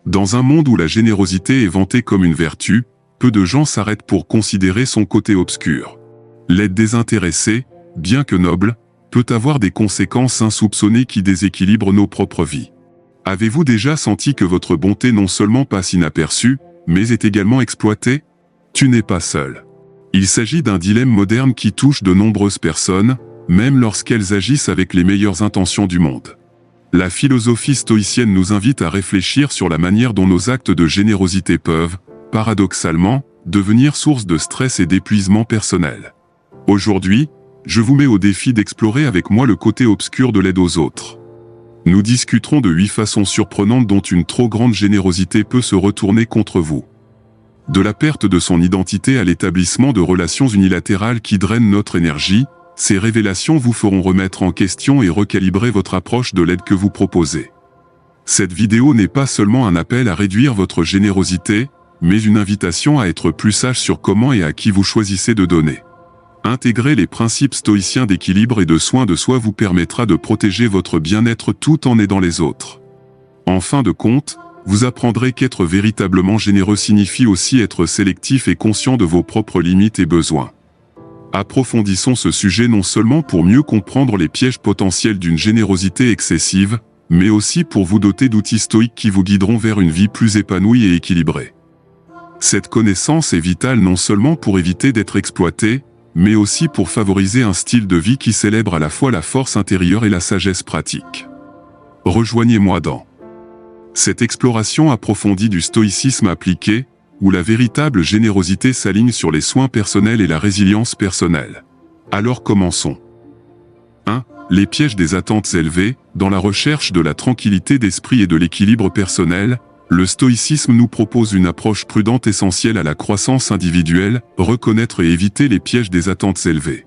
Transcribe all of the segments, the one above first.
Dans un monde où la générosité est vantée comme une vertu, peu de gens s'arrêtent pour considérer son côté obscur. L'aide désintéressée, bien que noble, peut avoir des conséquences insoupçonnées qui déséquilibrent nos propres vies. Avez-vous déjà senti que votre bonté non seulement passe inaperçue, mais est également exploitée? Tu n'es pas seul. Il s'agit d'un dilemme moderne qui touche de nombreuses personnes, même lorsqu'elles agissent avec les meilleures intentions du monde. La philosophie stoïcienne nous invite à réfléchir sur la manière dont nos actes de générosité peuvent, paradoxalement, devenir source de stress et d'épuisement personnel. Aujourd'hui, je vous mets au défi d'explorer avec moi le côté obscur de l'aide aux autres. Nous discuterons de 8 façons surprenantes dont une trop grande générosité peut se retourner contre vous. De la perte de son identité à l'établissement de relations unilatérales qui drainent notre énergie, ces révélations vous feront remettre en question et recalibrer votre approche de l'aide que vous proposez. Cette vidéo n'est pas seulement un appel à réduire votre générosité, mais une invitation à être plus sage sur comment et à qui vous choisissez de donner. Intégrer les principes stoïciens d'équilibre et de soin de soi vous permettra de protéger votre bien-être tout en aidant les autres. En fin de compte, vous apprendrez qu'être véritablement généreux signifie aussi être sélectif et conscient de vos propres limites et besoins. Approfondissons ce sujet non seulement pour mieux comprendre les pièges potentiels d'une générosité excessive, mais aussi pour vous doter d'outils stoïques qui vous guideront vers une vie plus épanouie et équilibrée. Cette connaissance est vitale non seulement pour éviter d'être exploité, mais aussi pour favoriser un style de vie qui célèbre à la fois la force intérieure et la sagesse pratique. Rejoignez-moi dans cette exploration approfondie du stoïcisme appliqué, où la véritable générosité s'aligne sur les soins personnels et la résilience personnelle. Alors commençons. 1. Les pièges des attentes élevées. Dans la recherche de la tranquillité d'esprit et de l'équilibre personnel, le stoïcisme nous propose une approche prudente essentielle à la croissance individuelle, reconnaître et éviter les pièges des attentes élevées.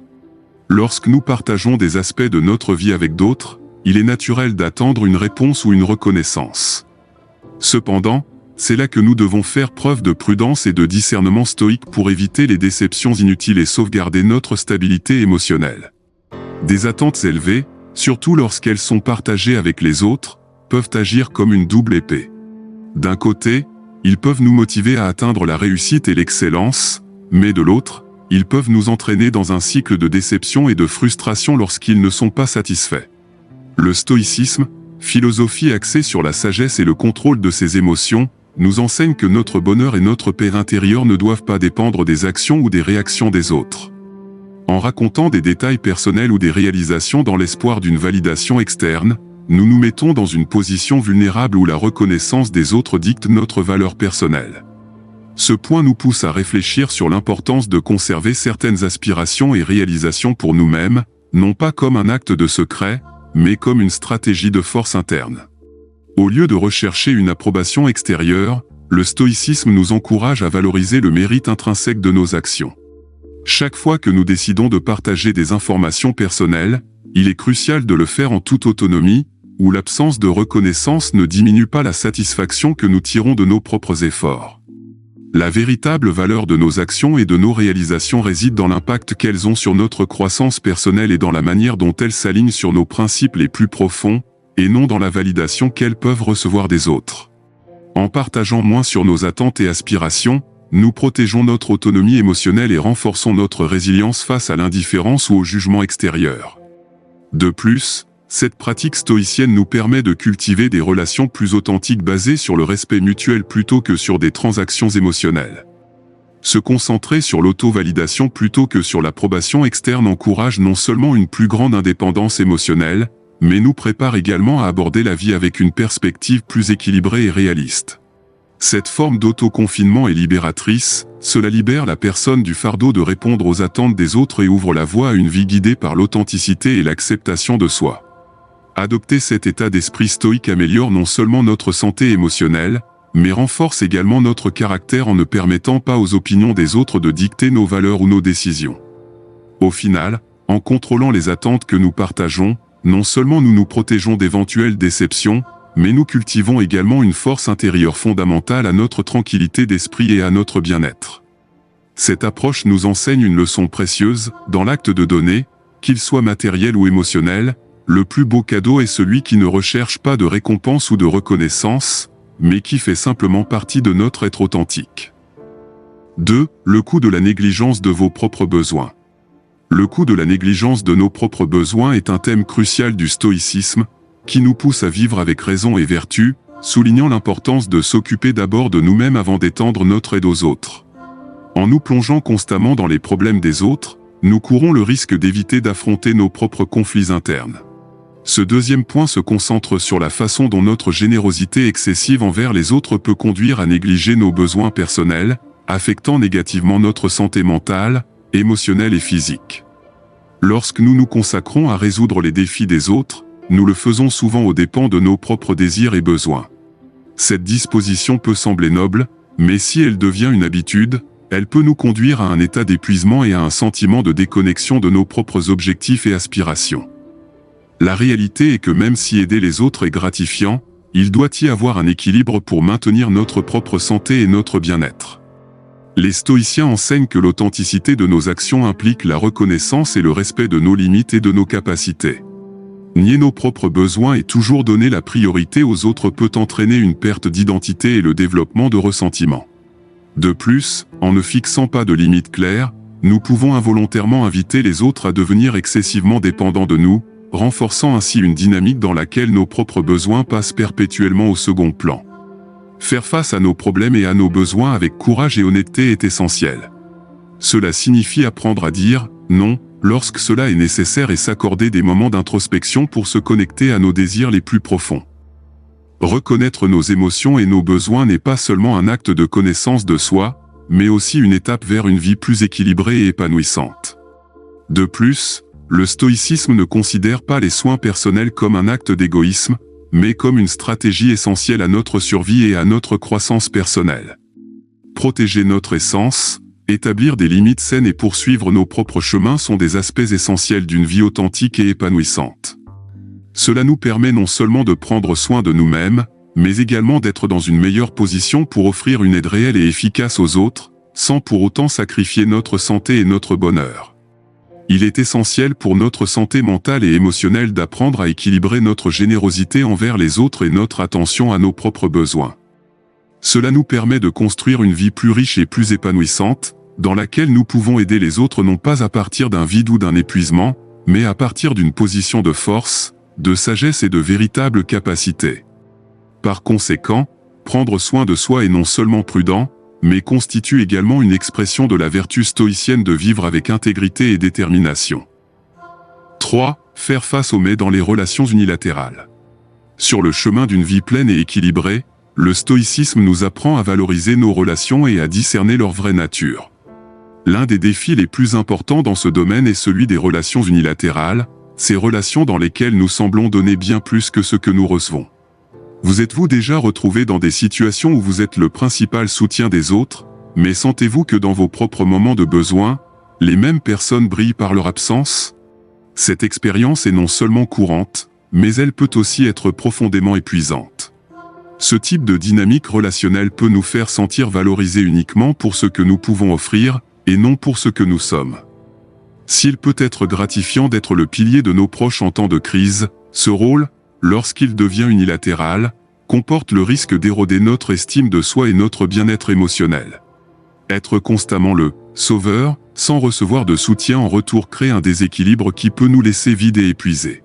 Lorsque nous partageons des aspects de notre vie avec d'autres, il est naturel d'attendre une réponse ou une reconnaissance. Cependant, c'est là que nous devons faire preuve de prudence et de discernement stoïque pour éviter les déceptions inutiles et sauvegarder notre stabilité émotionnelle. Des attentes élevées, surtout lorsqu'elles sont partagées avec les autres, peuvent agir comme une double épée. D'un côté, ils peuvent nous motiver à atteindre la réussite et l'excellence, mais de l'autre, ils peuvent nous entraîner dans un cycle de déception et de frustration lorsqu'ils ne sont pas satisfaits. Le stoïcisme, philosophie axée sur la sagesse et le contrôle de ses émotions, nous enseigne que notre bonheur et notre paix intérieure ne doivent pas dépendre des actions ou des réactions des autres. En racontant des détails personnels ou des réalisations dans l'espoir d'une validation externe, nous nous mettons dans une position vulnérable où la reconnaissance des autres dicte notre valeur personnelle. Ce point nous pousse à réfléchir sur l'importance de conserver certaines aspirations et réalisations pour nous-mêmes, non pas comme un acte de secret, mais comme une stratégie de force interne. Au lieu de rechercher une approbation extérieure, le stoïcisme nous encourage à valoriser le mérite intrinsèque de nos actions. Chaque fois que nous décidons de partager des informations personnelles, il est crucial de le faire en toute autonomie, où l'absence de reconnaissance ne diminue pas la satisfaction que nous tirons de nos propres efforts. La véritable valeur de nos actions et de nos réalisations réside dans l'impact qu'elles ont sur notre croissance personnelle et dans la manière dont elles s'alignent sur nos principes les plus profonds, et non dans la validation qu'elles peuvent recevoir des autres. En partageant moins sur nos attentes et aspirations, nous protégeons notre autonomie émotionnelle et renforçons notre résilience face à l'indifférence ou au jugement extérieur. De plus, cette pratique stoïcienne nous permet de cultiver des relations plus authentiques basées sur le respect mutuel plutôt que sur des transactions émotionnelles. Se concentrer sur l'auto-validation plutôt que sur l'approbation externe encourage non seulement une plus grande indépendance émotionnelle, mais nous prépare également à aborder la vie avec une perspective plus équilibrée et réaliste. Cette forme d'autoconfinement est libératrice, cela libère la personne du fardeau de répondre aux attentes des autres et ouvre la voie à une vie guidée par l'authenticité et l'acceptation de soi. Adopter cet état d'esprit stoïque améliore non seulement notre santé émotionnelle, mais renforce également notre caractère en ne permettant pas aux opinions des autres de dicter nos valeurs ou nos décisions. Au final, en contrôlant les attentes que nous partageons, non seulement nous nous protégeons d'éventuelles déceptions, mais nous cultivons également une force intérieure fondamentale à notre tranquillité d'esprit et à notre bien-être. Cette approche nous enseigne une leçon précieuse, dans l'acte de donner, qu'il soit matériel ou émotionnel, le plus beau cadeau est celui qui ne recherche pas de récompense ou de reconnaissance, mais qui fait simplement partie de notre être authentique. 2. Le coût de la négligence de vos propres besoins. Le coût de la négligence de nos propres besoins est un thème crucial du stoïcisme, qui nous pousse à vivre avec raison et vertu, soulignant l'importance de s'occuper d'abord de nous-mêmes avant d'étendre notre aide aux autres. En nous plongeant constamment dans les problèmes des autres, nous courons le risque d'éviter d'affronter nos propres conflits internes. Ce deuxième point se concentre sur la façon dont notre générosité excessive envers les autres peut conduire à négliger nos besoins personnels, affectant négativement notre santé mentale, émotionnelle et physique. Lorsque nous nous consacrons à résoudre les défis des autres, nous le faisons souvent aux dépens de nos propres désirs et besoins. Cette disposition peut sembler noble, mais si elle devient une habitude, elle peut nous conduire à un état d'épuisement et à un sentiment de déconnexion de nos propres objectifs et aspirations. La réalité est que même si aider les autres est gratifiant, il doit y avoir un équilibre pour maintenir notre propre santé et notre bien-être. Les stoïciens enseignent que l'authenticité de nos actions implique la reconnaissance et le respect de nos limites et de nos capacités. Nier nos propres besoins et toujours donner la priorité aux autres peut entraîner une perte d'identité et le développement de ressentiments. De plus, en ne fixant pas de limites claires, nous pouvons involontairement inviter les autres à devenir excessivement dépendants de nous, renforçant ainsi une dynamique dans laquelle nos propres besoins passent perpétuellement au second plan. Faire face à nos problèmes et à nos besoins avec courage et honnêteté est essentiel. Cela signifie apprendre à dire « non » lorsque cela est nécessaire et s'accorder des moments d'introspection pour se connecter à nos désirs les plus profonds. Reconnaître nos émotions et nos besoins n'est pas seulement un acte de connaissance de soi, mais aussi une étape vers une vie plus équilibrée et épanouissante. De plus, le stoïcisme ne considère pas les soins personnels comme un acte d'égoïsme, mais comme une stratégie essentielle à notre survie et à notre croissance personnelle. Protéger notre essence, établir des limites saines et poursuivre nos propres chemins sont des aspects essentiels d'une vie authentique et épanouissante. Cela nous permet non seulement de prendre soin de nous-mêmes, mais également d'être dans une meilleure position pour offrir une aide réelle et efficace aux autres, sans pour autant sacrifier notre santé et notre bonheur. Il est essentiel pour notre santé mentale et émotionnelle d'apprendre à équilibrer notre générosité envers les autres et notre attention à nos propres besoins. Cela nous permet de construire une vie plus riche et plus épanouissante, dans laquelle nous pouvons aider les autres non pas à partir d'un vide ou d'un épuisement, mais à partir d'une position de force, de sagesse et de véritable capacité. Par conséquent, prendre soin de soi est non seulement prudent, mais constitue également une expression de la vertu stoïcienne de vivre avec intégrité et détermination. 3. Faire face aux mets dans les relations unilatérales. Sur le chemin d'une vie pleine et équilibrée, le stoïcisme nous apprend à valoriser nos relations et à discerner leur vraie nature. L'un des défis les plus importants dans ce domaine est celui des relations unilatérales, ces relations dans lesquelles nous semblons donner bien plus que ce que nous recevons. Vous êtes-vous déjà retrouvé dans des situations où vous êtes le principal soutien des autres, mais sentez-vous que dans vos propres moments de besoin, les mêmes personnes brillent par leur absence? Cette expérience est non seulement courante, mais elle peut aussi être profondément épuisante. Ce type de dynamique relationnelle peut nous faire sentir valorisés uniquement pour ce que nous pouvons offrir, et non pour ce que nous sommes. S'il peut être gratifiant d'être le pilier de nos proches en temps de crise, ce rôle, lorsqu'il devient unilatéral, comporte le risque d'éroder notre estime de soi et notre bien-être émotionnel. Être constamment le « sauveur » sans recevoir de soutien en retour crée un déséquilibre qui peut nous laisser vides et épuisés.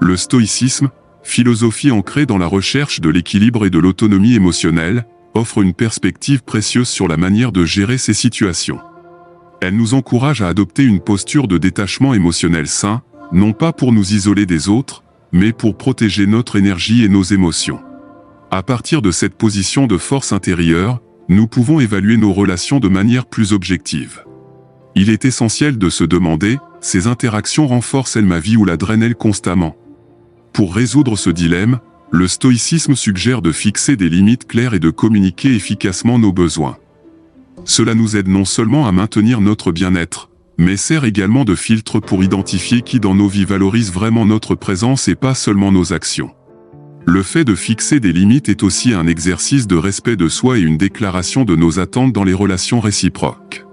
Le stoïcisme, philosophie ancrée dans la recherche de l'équilibre et de l'autonomie émotionnelle, offre une perspective précieuse sur la manière de gérer ces situations. Elle nous encourage à adopter une posture de détachement émotionnel sain, non pas pour nous isoler des autres, mais pour protéger notre énergie et nos émotions. À partir de cette position de force intérieure, nous pouvons évaluer nos relations de manière plus objective. Il est essentiel de se demander, ces interactions renforcent-elles ma vie ou la drainent-elles constamment? Pour résoudre ce dilemme, le stoïcisme suggère de fixer des limites claires et de communiquer efficacement nos besoins. Cela nous aide non seulement à maintenir notre bien-être, mais sert également de filtre pour identifier qui dans nos vies valorise vraiment notre présence et pas seulement nos actions. Le fait de fixer des limites est aussi un exercice de respect de soi et une déclaration de nos attentes dans les relations réciproques.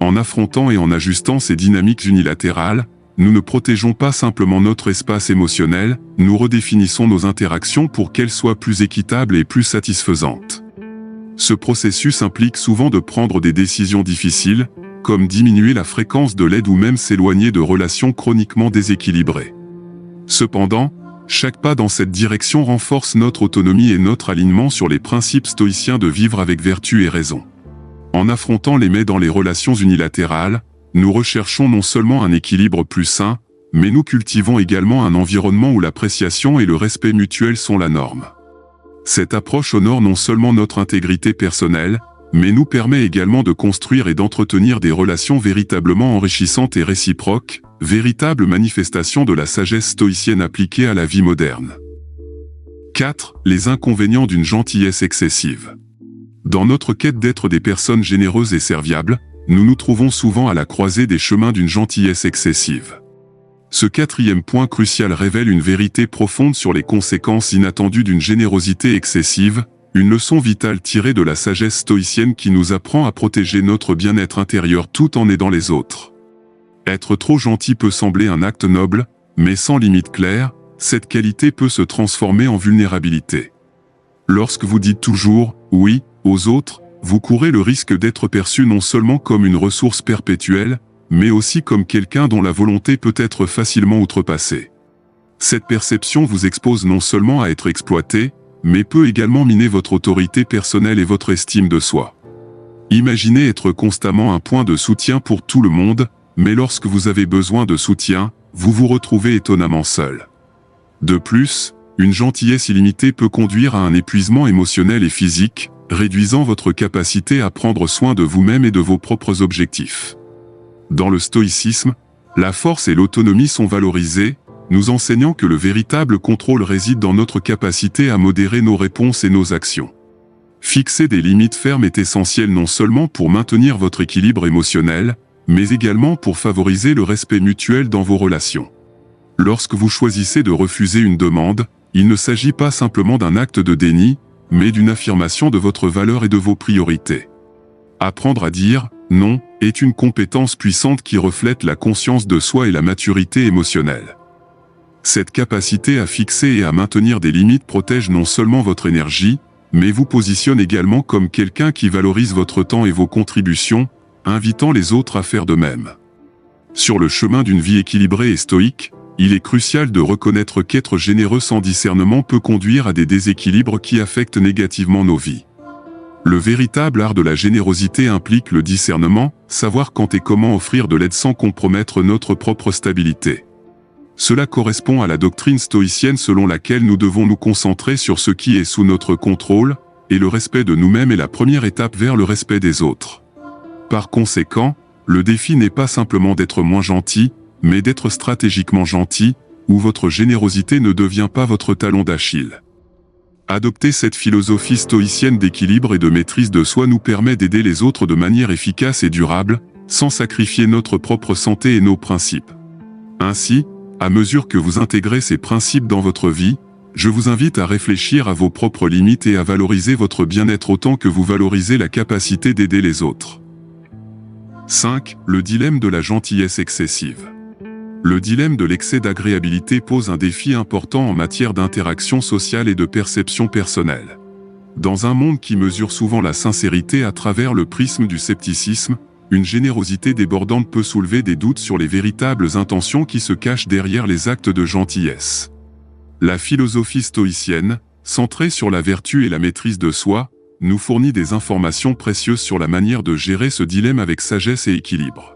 En affrontant et en ajustant ces dynamiques unilatérales, nous ne protégeons pas simplement notre espace émotionnel, nous redéfinissons nos interactions pour qu'elles soient plus équitables et plus satisfaisantes. Ce processus implique souvent de prendre des décisions difficiles, comme diminuer la fréquence de l'aide ou même s'éloigner de relations chroniquement déséquilibrées. Cependant, chaque pas dans cette direction renforce notre autonomie et notre alignement sur les principes stoïciens de vivre avec vertu et raison. En affrontant les mets dans les relations unilatérales, nous recherchons non seulement un équilibre plus sain, mais nous cultivons également un environnement où l'appréciation et le respect mutuel sont la norme. Cette approche honore non seulement notre intégrité personnelle, mais nous permet également de construire et d'entretenir des relations véritablement enrichissantes et réciproques, véritables manifestations de la sagesse stoïcienne appliquée à la vie moderne. 4. Les inconvénients d'une gentillesse excessive. Dans notre quête d'être des personnes généreuses et serviables, nous nous trouvons souvent à la croisée des chemins d'une gentillesse excessive. Ce quatrième point crucial révèle une vérité profonde sur les conséquences inattendues d'une générosité excessive, une leçon vitale tirée de la sagesse stoïcienne qui nous apprend à protéger notre bien-être intérieur tout en aidant les autres. Être trop gentil peut sembler un acte noble, mais sans limite claire, cette qualité peut se transformer en vulnérabilité. Lorsque vous dites toujours « oui » aux autres, vous courez le risque d'être perçu non seulement comme une ressource perpétuelle, mais aussi comme quelqu'un dont la volonté peut être facilement outrepassée. Cette perception vous expose non seulement à être exploité, mais peut également miner votre autorité personnelle et votre estime de soi. Imaginez être constamment un point de soutien pour tout le monde, mais lorsque vous avez besoin de soutien, vous vous retrouvez étonnamment seul. De plus, une gentillesse illimitée peut conduire à un épuisement émotionnel et physique, réduisant votre capacité à prendre soin de vous-même et de vos propres objectifs. Dans le stoïcisme, la force et l'autonomie sont valorisées, nous enseignant que le véritable contrôle réside dans notre capacité à modérer nos réponses et nos actions. Fixer des limites fermes est essentiel non seulement pour maintenir votre équilibre émotionnel, mais également pour favoriser le respect mutuel dans vos relations. Lorsque vous choisissez de refuser une demande, il ne s'agit pas simplement d'un acte de déni, mais d'une affirmation de votre valeur et de vos priorités. Apprendre à dire « non » est une compétence puissante qui reflète la conscience de soi et la maturité émotionnelle. Cette capacité à fixer et à maintenir des limites protège non seulement votre énergie, mais vous positionne également comme quelqu'un qui valorise votre temps et vos contributions, invitant les autres à faire de même. Sur le chemin d'une vie équilibrée et stoïque, il est crucial de reconnaître qu'être généreux sans discernement peut conduire à des déséquilibres qui affectent négativement nos vies. Le véritable art de la générosité implique le discernement, savoir quand et comment offrir de l'aide sans compromettre notre propre stabilité. Cela correspond à la doctrine stoïcienne selon laquelle nous devons nous concentrer sur ce qui est sous notre contrôle, et le respect de nous-mêmes est la première étape vers le respect des autres. Par conséquent, le défi n'est pas simplement d'être moins gentil, mais d'être stratégiquement gentil, où votre générosité ne devient pas votre talon d'Achille. Adopter cette philosophie stoïcienne d'équilibre et de maîtrise de soi nous permet d'aider les autres de manière efficace et durable, sans sacrifier notre propre santé et nos principes. Ainsi, à mesure que vous intégrez ces principes dans votre vie, je vous invite à réfléchir à vos propres limites et à valoriser votre bien-être autant que vous valorisez la capacité d'aider les autres. 5. Le dilemme de la gentillesse excessive. Le dilemme de l'excès d'agréabilité pose un défi important en matière d'interaction sociale et de perception personnelle. Dans un monde qui mesure souvent la sincérité à travers le prisme du scepticisme, une générosité débordante peut soulever des doutes sur les véritables intentions qui se cachent derrière les actes de gentillesse. La philosophie stoïcienne, centrée sur la vertu et la maîtrise de soi, nous fournit des informations précieuses sur la manière de gérer ce dilemme avec sagesse et équilibre.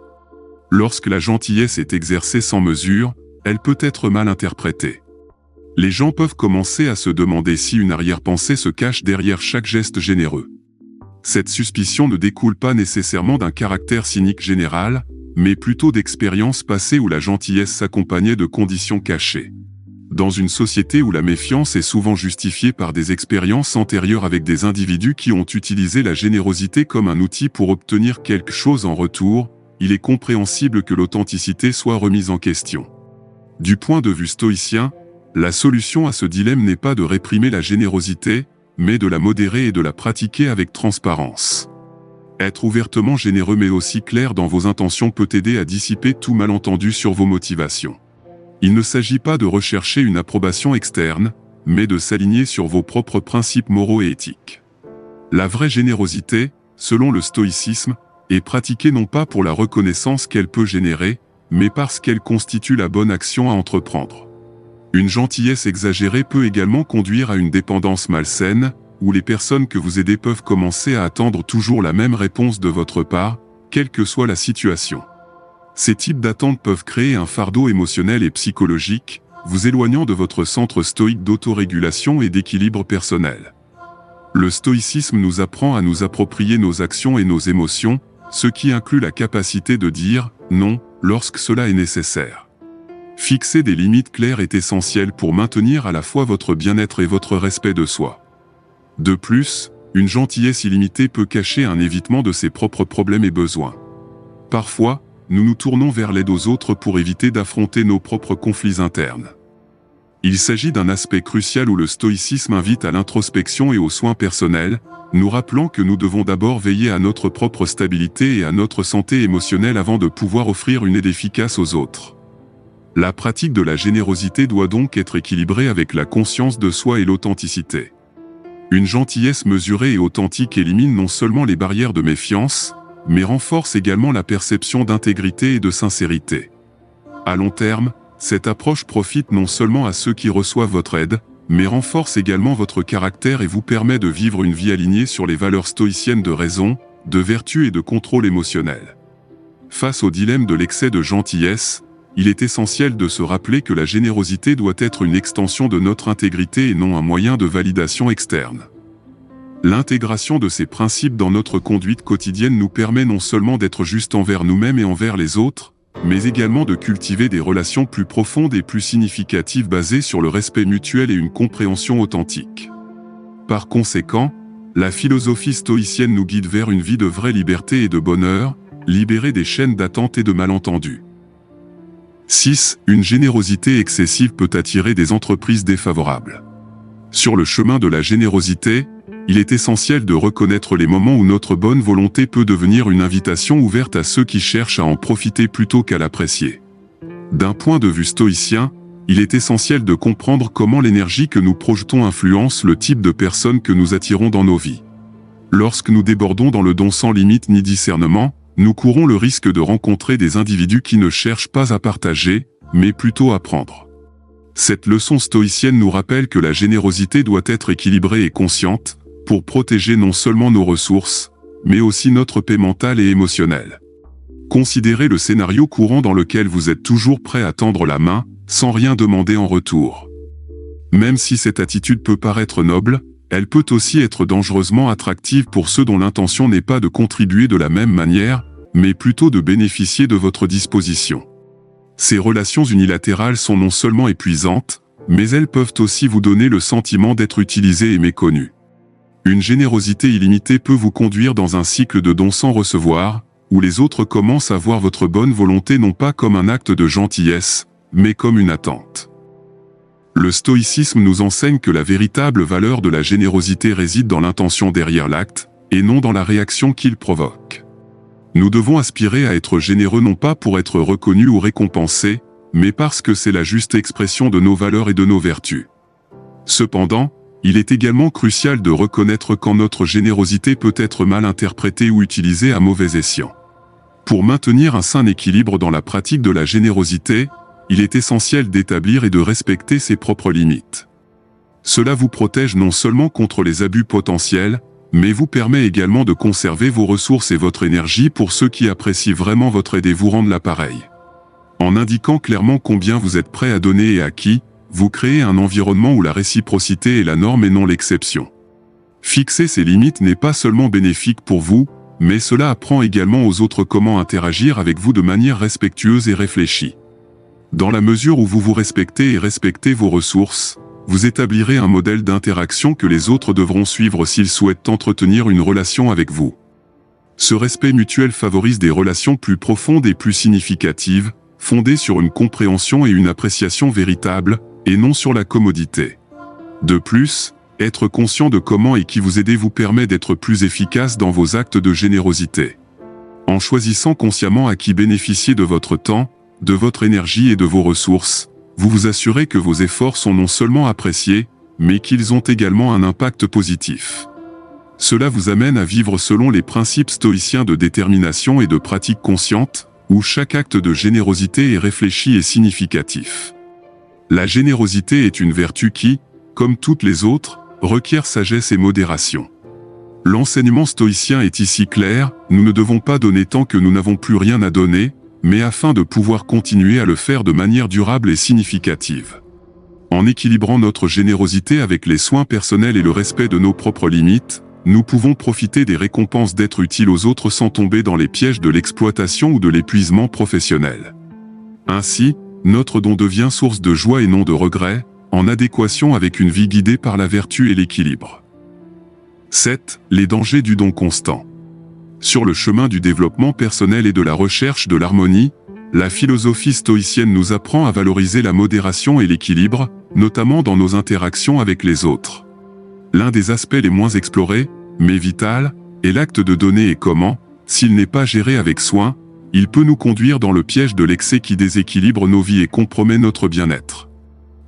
Lorsque la gentillesse est exercée sans mesure, elle peut être mal interprétée. Les gens peuvent commencer à se demander si une arrière-pensée se cache derrière chaque geste généreux. Cette suspicion ne découle pas nécessairement d'un caractère cynique général, mais plutôt d'expériences passées où la gentillesse s'accompagnait de conditions cachées. Dans une société où la méfiance est souvent justifiée par des expériences antérieures avec des individus qui ont utilisé la générosité comme un outil pour obtenir quelque chose en retour, il est compréhensible que l'authenticité soit remise en question. Du point de vue stoïcien, la solution à ce dilemme n'est pas de réprimer la générosité, mais de la modérer et de la pratiquer avec transparence. Être ouvertement généreux mais aussi clair dans vos intentions peut aider à dissiper tout malentendu sur vos motivations. Il ne s'agit pas de rechercher une approbation externe, mais de s'aligner sur vos propres principes moraux et éthiques. La vraie générosité, selon le stoïcisme, est pratiquée non pas pour la reconnaissance qu'elle peut générer, mais parce qu'elle constitue la bonne action à entreprendre. Une gentillesse exagérée peut également conduire à une dépendance malsaine, où les personnes que vous aidez peuvent commencer à attendre toujours la même réponse de votre part, quelle que soit la situation. Ces types d'attentes peuvent créer un fardeau émotionnel et psychologique, vous éloignant de votre centre stoïque d'autorégulation et d'équilibre personnel. Le stoïcisme nous apprend à nous approprier nos actions et nos émotions, ce qui inclut la capacité de dire « non » lorsque cela est nécessaire. Fixer des limites claires est essentiel pour maintenir à la fois votre bien-être et votre respect de soi. De plus, une gentillesse illimitée peut cacher un évitement de ses propres problèmes et besoins. Parfois, nous nous tournons vers l'aide aux autres pour éviter d'affronter nos propres conflits internes. Il s'agit d'un aspect crucial où le stoïcisme invite à l'introspection et aux soins personnels, nous rappelant que nous devons d'abord veiller à notre propre stabilité et à notre santé émotionnelle avant de pouvoir offrir une aide efficace aux autres. La pratique de la générosité doit donc être équilibrée avec la conscience de soi et l'authenticité. Une gentillesse mesurée et authentique élimine non seulement les barrières de méfiance, mais renforce également la perception d'intégrité et de sincérité. À long terme, cette approche profite non seulement à ceux qui reçoivent votre aide, mais renforce également votre caractère et vous permet de vivre une vie alignée sur les valeurs stoïciennes de raison, de vertu et de contrôle émotionnel. Face au dilemme de l'excès de gentillesse, il est essentiel de se rappeler que la générosité doit être une extension de notre intégrité et non un moyen de validation externe. L'intégration de ces principes dans notre conduite quotidienne nous permet non seulement d'être juste envers nous-mêmes et envers les autres, mais également de cultiver des relations plus profondes et plus significatives basées sur le respect mutuel et une compréhension authentique. Par conséquent, la philosophie stoïcienne nous guide vers une vie de vraie liberté et de bonheur, libérée des chaînes d'attente et de malentendus. 6. Une générosité excessive peut attirer des entreprises défavorables. Sur le chemin de la générosité, il est essentiel de reconnaître les moments où notre bonne volonté peut devenir une invitation ouverte à ceux qui cherchent à en profiter plutôt qu'à l'apprécier. D'un point de vue stoïcien, il est essentiel de comprendre comment l'énergie que nous projetons influence le type de personnes que nous attirons dans nos vies. Lorsque nous débordons dans le don sans limite ni discernement, nous courons le risque de rencontrer des individus qui ne cherchent pas à partager, mais plutôt à prendre. Cette leçon stoïcienne nous rappelle que la générosité doit être équilibrée et consciente, pour protéger non seulement nos ressources, mais aussi notre paix mentale et émotionnelle. Considérez le scénario courant dans lequel vous êtes toujours prêt à tendre la main, sans rien demander en retour. Même si cette attitude peut paraître noble, elle peut aussi être dangereusement attractive pour ceux dont l'intention n'est pas de contribuer de la même manière, mais plutôt de bénéficier de votre disposition. Ces relations unilatérales sont non seulement épuisantes, mais elles peuvent aussi vous donner le sentiment d'être utilisé et méconnu. Une générosité illimitée peut vous conduire dans un cycle de dons sans recevoir, où les autres commencent à voir votre bonne volonté non pas comme un acte de gentillesse, mais comme une attente. Le stoïcisme nous enseigne que la véritable valeur de la générosité réside dans l'intention derrière l'acte, et non dans la réaction qu'il provoque. Nous devons aspirer à être généreux non pas pour être reconnus ou récompensés, mais parce que c'est la juste expression de nos valeurs et de nos vertus. Cependant, il est également crucial de reconnaître quand notre générosité peut être mal interprétée ou utilisée à mauvais escient. Pour maintenir un sain équilibre dans la pratique de la générosité, il est essentiel d'établir et de respecter ses propres limites. Cela vous protège non seulement contre les abus potentiels, mais vous permet également de conserver vos ressources et votre énergie pour ceux qui apprécient vraiment votre aide et vous rendent l'appareil. En indiquant clairement combien vous êtes prêt à donner et à qui, vous créez un environnement où la réciprocité est la norme et non l'exception. Fixer ces limites n'est pas seulement bénéfique pour vous, mais cela apprend également aux autres comment interagir avec vous de manière respectueuse et réfléchie. Dans la mesure où vous vous respectez et respectez vos ressources, vous établirez un modèle d'interaction que les autres devront suivre s'ils souhaitent entretenir une relation avec vous. Ce respect mutuel favorise des relations plus profondes et plus significatives, fondées sur une compréhension et une appréciation véritables, et non sur la commodité. De plus, Être conscient de comment et qui vous aider vous permet d'être plus efficace dans vos actes de générosité. En choisissant consciemment à qui bénéficier de votre temps, de votre énergie et de vos ressources, vous vous assurez que vos efforts sont non seulement appréciés, mais qu'ils ont également un impact positif. Cela vous amène à vivre selon les principes stoïciens de détermination et de pratique consciente, où chaque acte de générosité est réfléchi et significatif. La générosité est une vertu qui, comme toutes les autres, requiert sagesse et modération. L'enseignement stoïcien est ici clair, nous ne devons pas donner tant que nous n'avons plus rien à donner, mais afin de pouvoir continuer à le faire de manière durable et significative. En équilibrant notre générosité avec les soins personnels et le respect de nos propres limites, nous pouvons profiter des récompenses d'être utiles aux autres sans tomber dans les pièges de l'exploitation ou de l'épuisement professionnel. Ainsi, notre don devient source de joie et non de regret, en adéquation avec une vie guidée par la vertu et l'équilibre. 7. Les dangers du don constant. Sur le chemin du développement personnel et de la recherche de l'harmonie, la philosophie stoïcienne nous apprend à valoriser la modération et l'équilibre, notamment dans nos interactions avec les autres. L'un des aspects les moins explorés, mais vital, est l'acte de donner et comment, s'il n'est pas géré avec soin, il peut nous conduire dans le piège de l'excès qui déséquilibre nos vies et compromet notre bien-être.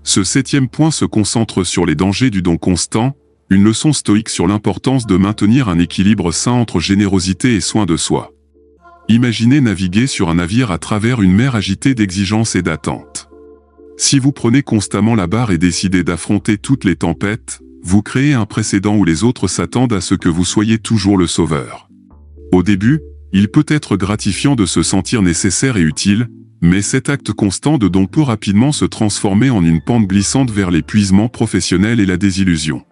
Ce 7e point se concentre sur les dangers du don constant, une leçon stoïque sur l'importance de maintenir un équilibre sain entre générosité et soin de soi. Imaginez naviguer sur un navire à travers une mer agitée d'exigences et d'attentes. Si vous prenez constamment la barre et décidez d'affronter toutes les tempêtes, vous créez un précédent où les autres s'attendent à ce que vous soyez toujours le sauveur. Au début, il peut être gratifiant de se sentir nécessaire et utile, mais cet acte constant de don peut rapidement se transformer en une pente glissante vers l'épuisement professionnel et la désillusion.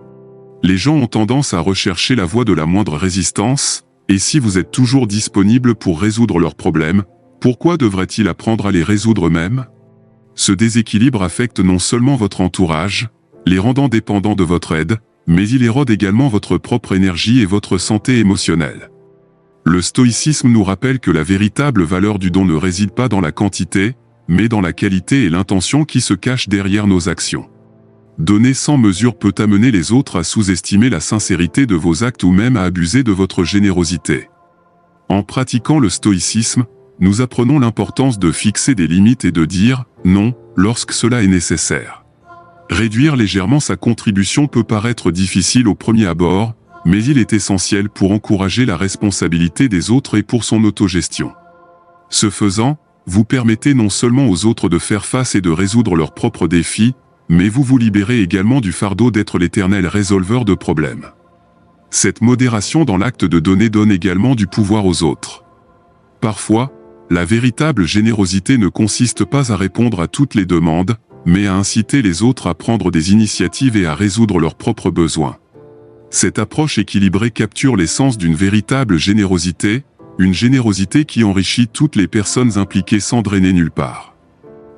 Les gens ont tendance à rechercher la voie de la moindre résistance, et si vous êtes toujours disponible pour résoudre leurs problèmes, pourquoi devraient-ils apprendre à les résoudre eux-mêmes ? Ce déséquilibre affecte non seulement votre entourage, les rendant dépendants de votre aide, mais il érode également votre propre énergie et votre santé émotionnelle. Le stoïcisme nous rappelle que la véritable valeur du don ne réside pas dans la quantité, mais dans la qualité et l'intention qui se cachent derrière nos actions. Donner sans mesure peut amener les autres à sous-estimer la sincérité de vos actes ou même à abuser de votre générosité. En pratiquant le stoïcisme, nous apprenons l'importance de fixer des limites et de dire « non » lorsque cela est nécessaire. Réduire légèrement sa contribution peut paraître difficile au premier abord, mais il est essentiel pour encourager la responsabilité des autres et pour son autogestion. Ce faisant, vous permettez non seulement aux autres de faire face et de résoudre leurs propres défis, mais vous vous libérez également du fardeau d'être l'éternel résolveur de problèmes. Cette modération dans l'acte de donner donne également du pouvoir aux autres. Parfois, la véritable générosité ne consiste pas à répondre à toutes les demandes, mais à inciter les autres à prendre des initiatives et à résoudre leurs propres besoins. Cette approche équilibrée capture l'essence d'une véritable générosité, une générosité qui enrichit toutes les personnes impliquées sans drainer nulle part.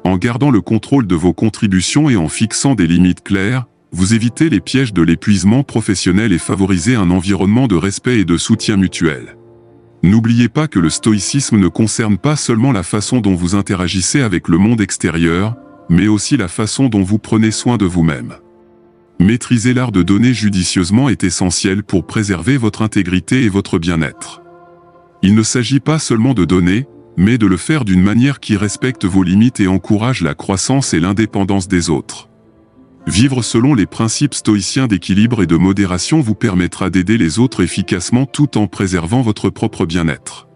En gardant le contrôle de vos contributions et en fixant des limites claires, vous évitez les pièges de l'épuisement professionnel et favorisez un environnement de respect et de soutien mutuel. N'oubliez pas que le stoïcisme ne concerne pas seulement la façon dont vous interagissez avec le monde extérieur, mais aussi la façon dont vous prenez soin de vous-même. Maîtriser l'art de donner judicieusement est essentiel pour préserver votre intégrité et votre bien-être. Il ne s'agit pas seulement de donner, mais de le faire d'une manière qui respecte vos limites et encourage la croissance et l'indépendance des autres. Vivre selon les principes stoïciens d'équilibre et de modération vous permettra d'aider les autres efficacement tout en préservant votre propre bien-être.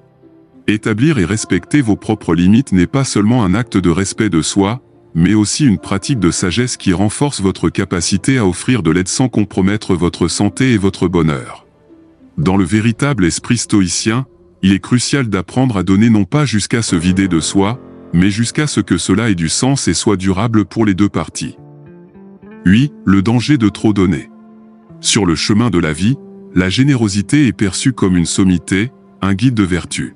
Établir et respecter vos propres limites n'est pas seulement un acte de respect de soi, mais aussi une pratique de sagesse qui renforce votre capacité à offrir de l'aide sans compromettre votre santé et votre bonheur. Dans le véritable esprit stoïcien, il est crucial d'apprendre à donner non pas jusqu'à se vider de soi, mais jusqu'à ce que cela ait du sens et soit durable pour les deux parties. 8. Le danger de trop donner. Sur le chemin de la vie, la générosité est perçue comme une sommité, un guide de vertu.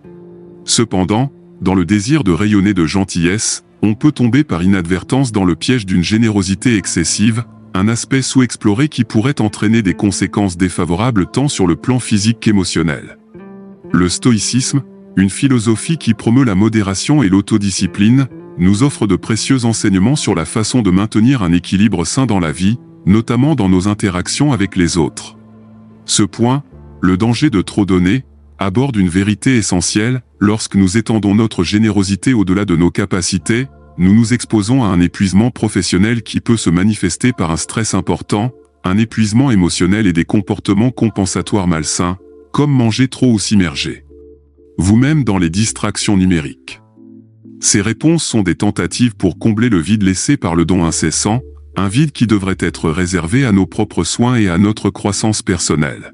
Cependant, dans le désir de rayonner de gentillesse, on peut tomber par inadvertance dans le piège d'une générosité excessive, un aspect sous-exploré qui pourrait entraîner des conséquences défavorables tant sur le plan physique qu'émotionnel. Le stoïcisme, une philosophie qui promeut la modération et l'autodiscipline, nous offre de précieux enseignements sur la façon de maintenir un équilibre sain dans la vie, notamment dans nos interactions avec les autres. Ce point, le danger de trop donner, aborde une vérité essentielle. Lorsque nous étendons notre générosité au-delà de nos capacités, nous nous exposons à un épuisement professionnel qui peut se manifester par un stress important, un épuisement émotionnel et des comportements compensatoires malsains, comme manger trop ou s'immerger vous-même dans les distractions numériques. Ces réponses sont des tentatives pour combler le vide laissé par le don incessant, un vide qui devrait être réservé à nos propres soins et à notre croissance personnelle.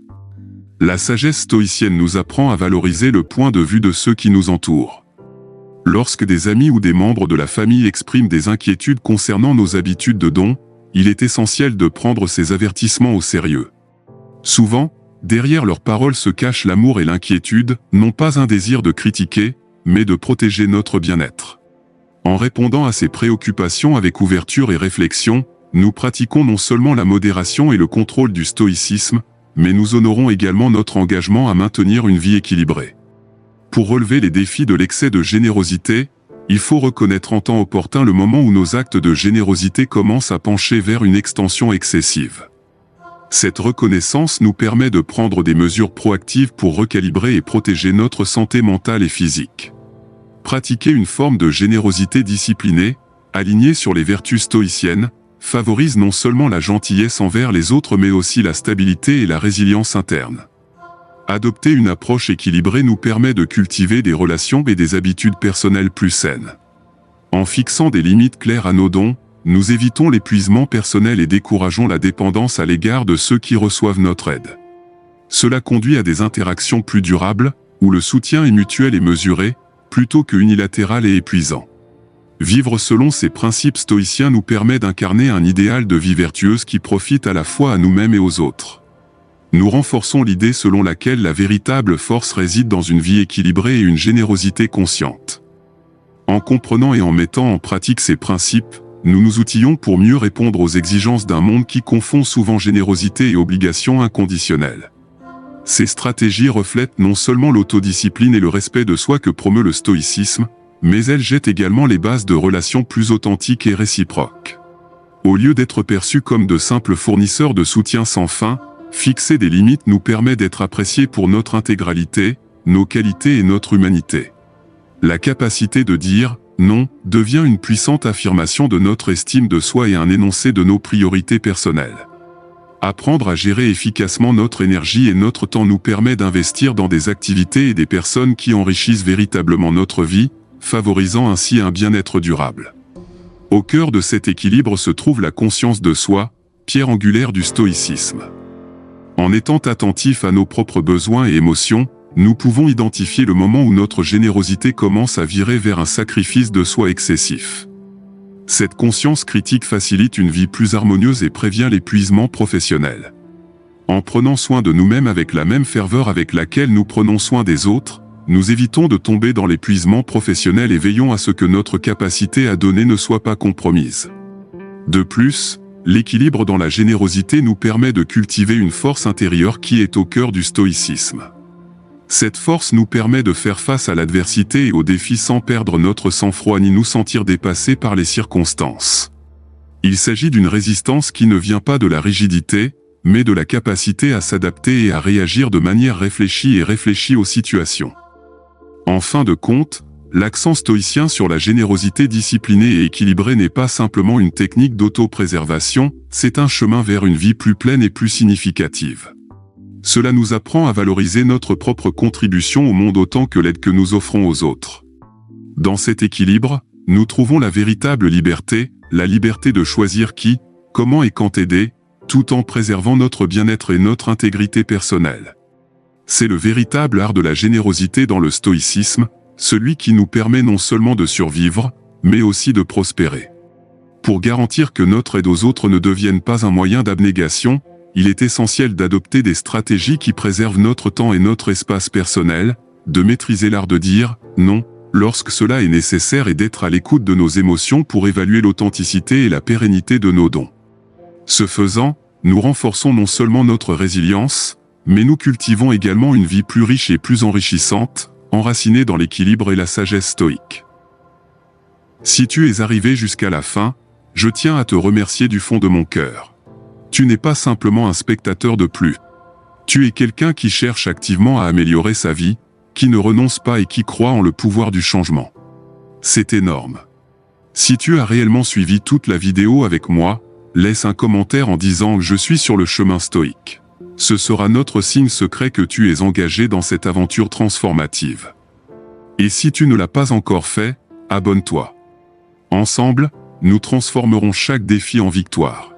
La sagesse stoïcienne nous apprend à valoriser le point de vue de ceux qui nous entourent. Lorsque des amis ou des membres de la famille expriment des inquiétudes concernant nos habitudes de don, il est essentiel de prendre ces avertissements au sérieux. Souvent, derrière leurs paroles se cachent l'amour et l'inquiétude, non pas un désir de critiquer, mais de protéger notre bien-être. En répondant à ces préoccupations avec ouverture et réflexion, nous pratiquons non seulement la modération et le contrôle du stoïcisme, mais nous honorons également notre engagement à maintenir une vie équilibrée. Pour relever les défis de l'excès de générosité, il faut reconnaître en temps opportun le moment où nos actes de générosité commencent à pencher vers une extension excessive. Cette reconnaissance nous permet de prendre des mesures proactives pour recalibrer et protéger notre santé mentale et physique. Pratiquer une forme de générosité disciplinée, alignée sur les vertus stoïciennes, favorise non seulement la gentillesse envers les autres mais aussi la stabilité et la résilience interne. Adopter une approche équilibrée nous permet de cultiver des relations et des habitudes personnelles plus saines. En fixant des limites claires à nos dons, nous évitons l'épuisement personnel et décourageons la dépendance à l'égard de ceux qui reçoivent notre aide. Cela conduit à des interactions plus durables, où le soutien est mutuel et mesuré, plutôt que unilatéral et épuisant. Vivre selon ces principes stoïciens nous permet d'incarner un idéal de vie vertueuse qui profite à la fois à nous-mêmes et aux autres. Nous renforçons l'idée selon laquelle la véritable force réside dans une vie équilibrée et une générosité consciente. En comprenant et en mettant en pratique ces principes, nous nous outillons pour mieux répondre aux exigences d'un monde qui confond souvent générosité et obligation inconditionnelle. Ces stratégies reflètent non seulement l'autodiscipline et le respect de soi que promeut le stoïcisme, mais elles jettent également les bases de relations plus authentiques et réciproques. Au lieu d'être perçus comme de simples fournisseurs de soutien sans fin, fixer des limites nous permet d'être appréciés pour notre intégralité, nos qualités et notre humanité. La capacité de dire « non » devient une puissante affirmation de notre estime de soi et un énoncé de nos priorités personnelles. Apprendre à gérer efficacement notre énergie et notre temps nous permet d'investir dans des activités et des personnes qui enrichissent véritablement notre vie, favorisant ainsi un bien-être durable. Au cœur de cet équilibre se trouve la conscience de soi, pierre angulaire du stoïcisme. En étant attentifs à nos propres besoins et émotions, nous pouvons identifier le moment où notre générosité commence à virer vers un sacrifice de soi excessif. Cette conscience critique facilite une vie plus harmonieuse et prévient l'épuisement professionnel. En prenant soin de nous-mêmes avec la même ferveur avec laquelle nous prenons soin des autres, nous évitons de tomber dans l'épuisement professionnel et veillons à ce que notre capacité à donner ne soit pas compromise. De plus, l'équilibre dans la générosité nous permet de cultiver une force intérieure qui est au cœur du stoïcisme. Cette force nous permet de faire face à l'adversité et aux défis sans perdre notre sang-froid ni nous sentir dépassés par les circonstances. Il s'agit d'une résistance qui ne vient pas de la rigidité, mais de la capacité à s'adapter et à réagir de manière réfléchie aux situations. En fin de compte, l'accent stoïcien sur la générosité disciplinée et équilibrée n'est pas simplement une technique d'auto-préservation, c'est un chemin vers une vie plus pleine et plus significative. Cela nous apprend à valoriser notre propre contribution au monde autant que l'aide que nous offrons aux autres. Dans cet équilibre, nous trouvons la véritable liberté, la liberté de choisir qui, comment et quand aider, tout en préservant notre bien-être et notre intégrité personnelle. C'est le véritable art de la générosité dans le stoïcisme, celui qui nous permet non seulement de survivre, mais aussi de prospérer. Pour garantir que notre aide aux autres ne devienne pas un moyen d'abnégation, il est essentiel d'adopter des stratégies qui préservent notre temps et notre espace personnel, de maîtriser l'art de dire « non » lorsque cela est nécessaire et d'être à l'écoute de nos émotions pour évaluer l'authenticité et la pérennité de nos dons. Ce faisant, nous renforçons non seulement notre résilience, mais nous cultivons également une vie plus riche et plus enrichissante, enracinée dans l'équilibre et la sagesse stoïque. Si tu es arrivé jusqu'à la fin, je tiens à te remercier du fond de mon cœur. Tu n'es pas simplement un spectateur de plus. Tu es quelqu'un qui cherche activement à améliorer sa vie, qui ne renonce pas et qui croit en le pouvoir du changement. C'est énorme. Si tu as réellement suivi toute la vidéo avec moi, laisse un commentaire en disant « Je suis sur le chemin stoïque ». Ce sera notre signe secret que tu es engagé dans cette aventure transformative. Et si tu ne l'as pas encore fait, abonne-toi. Ensemble, nous transformerons chaque défi en victoire.